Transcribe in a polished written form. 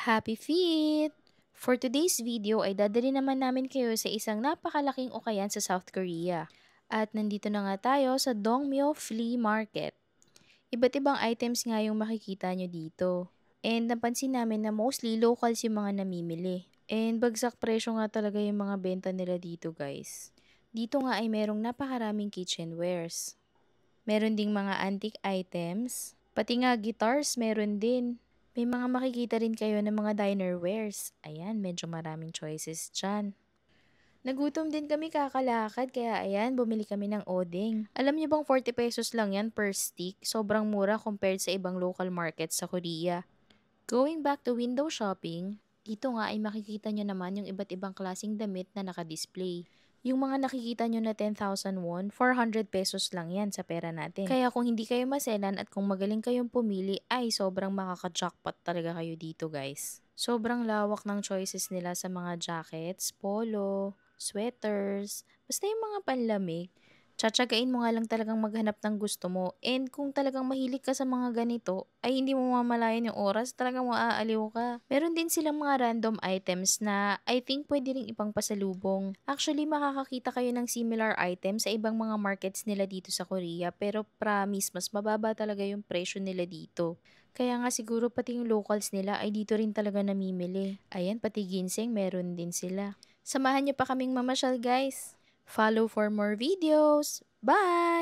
Happy Feet! For today's video ay dadali naman namin kayo sa isang napakalaking ukayan sa South Korea. At nandito na nga tayo sa Dongmyo Flea Market. Iba't ibang items nga yung makikita nyo dito. And napansin namin na mostly locals yung mga namimili. And bagsak presyo nga talaga yung mga benta nila dito guys. Dito nga ay merong napakaraming kitchenwares. Meron ding mga antique items. Pati nga guitars meron din. May mga makikita rin kayo ng mga dinerwares. Ayan, medyo maraming choices dyan. Nagutom din kami kakalakad kaya ayan, bumili kami ng odeng. Alam niyo bang 40 pesos lang yan per stick? Sobrang mura compared sa ibang local markets sa Korea. Going back to window shopping, dito nga ay makikita nyo naman yung iba't ibang klaseng damit na nakadisplay. Yung mga nakikita nyo na 10,000 won, 400 pesos lang yan sa pera natin. Kaya kung hindi kayo maselan at kung magaling kayong pumili, ay sobrang makaka-jackpot talaga kayo dito guys. Sobrang lawak ng choices nila sa mga jackets, polo, sweaters, basta yung mga panlamig. Tsatsagain mo nga lang talagang maghanap ng gusto mo. And kung talagang mahilig ka sa mga ganito, ay hindi mo mamalayan yung oras, talagang maaaliw ka. Meron din silang mga random items na I think pwede ring ipang pasalubong. Actually, makakakita kayo ng similar items sa ibang mga markets nila dito sa Korea, pero promise, mas mababa talaga yung presyo nila dito. Kaya nga siguro pati yung locals nila ay dito rin talaga namimili. Ayan, pati ginseng meron din sila. Samahan niyo pa kaming mamasyal guys! Follow for more videos. Bye!